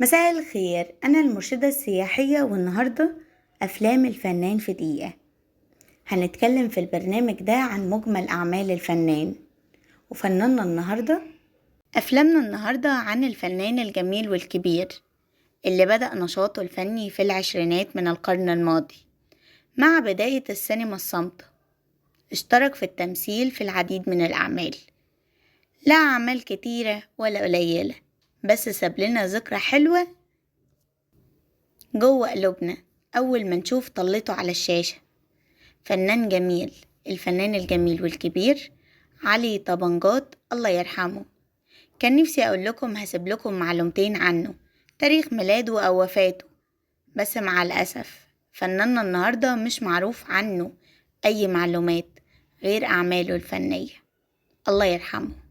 مساء الخير، أنا المرشدة السياحية والنهاردة أفلام الفنان في دقيقة. هنتكلم في البرنامج ده عن مجمل أعمال الفنان وفناننا النهاردة. أفلامنا النهاردة عن الفنان الجميل والكبير اللي بدأ نشاطه الفني في العشرينات من القرن الماضي مع بداية السينما الصامتة. اشترك في التمثيل في العديد من الأعمال، لا أعمال كتيرة ولا قليلة، بس ساب لنا ذكرى حلوة جوه قلوبنا أول ما نشوف طلته على الشاشة. فنان جميل، الفنان الجميل والكبير علي طبنجات، الله يرحمه. كان نفسي أقول لكم هسيب لكم معلومتين عنه، تاريخ ميلاده أو وفاته، بس مع الأسف فناننا النهاردة مش معروف عنه أي معلومات غير أعماله الفنية. الله يرحمه.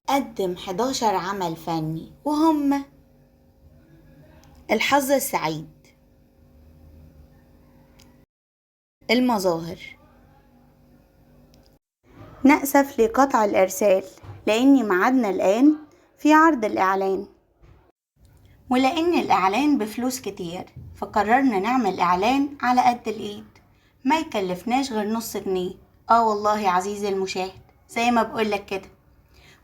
قدم 11 عمل فني وهم: الحظ السعيد، المظاهر. نأسف لقطع الإرسال لأني معادنا الآن في عرض الإعلان، ولأن الإعلان بفلوس كتير فقررنا نعمل إعلان على قد الإيد، ما يكلفناش غير نص جنيه. والله عزيزي المشاهد زي ما بقولك كده.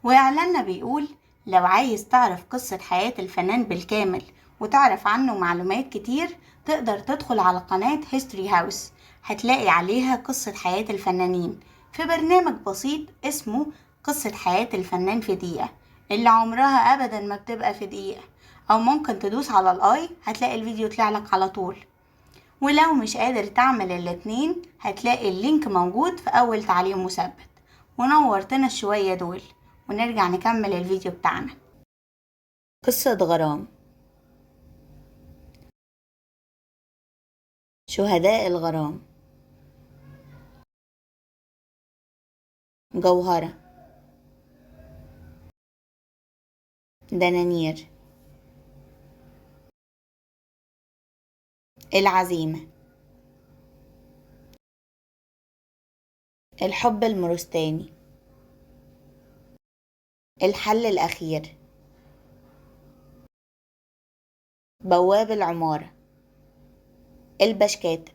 وإعلاننا بيقول: لو عايز تعرف قصة حياة الفنان بالكامل وتعرف عنه معلومات كتير، تقدر تدخل على قناة هيستوري هاوس، هتلاقي عليها قصة حياة الفنانين في برنامج بسيط اسمه قصة حياة الفنان في دقيقة، اللي عمرها أبدا ما بتبقى في دقيقة. أو ممكن تدوس على الآي هتلاقي الفيديو يطلعلك على طول. ولو مش قادر تعمل الاتنين هتلاقي اللينك موجود في أول تعليق مثبت. ونورتنا الشوية دول، ونرجع نكمل الفيديو بتاعنا. قصة غرام. شهداء الغرام: جوهرة، دنانير، العزيمة، الحب المرستاني، الحل الأخير، بواب العمارة، البشكات.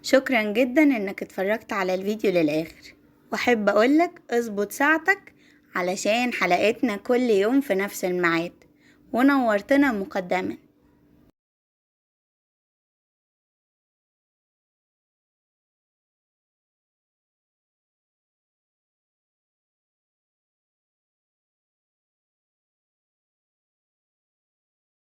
شكرا جدا انك اتفرجت على الفيديو للآخر، واحب اقولك اظبط ساعتك علشان حلقتنا كل يوم في نفس الميعاد. ونورتنا مقدما.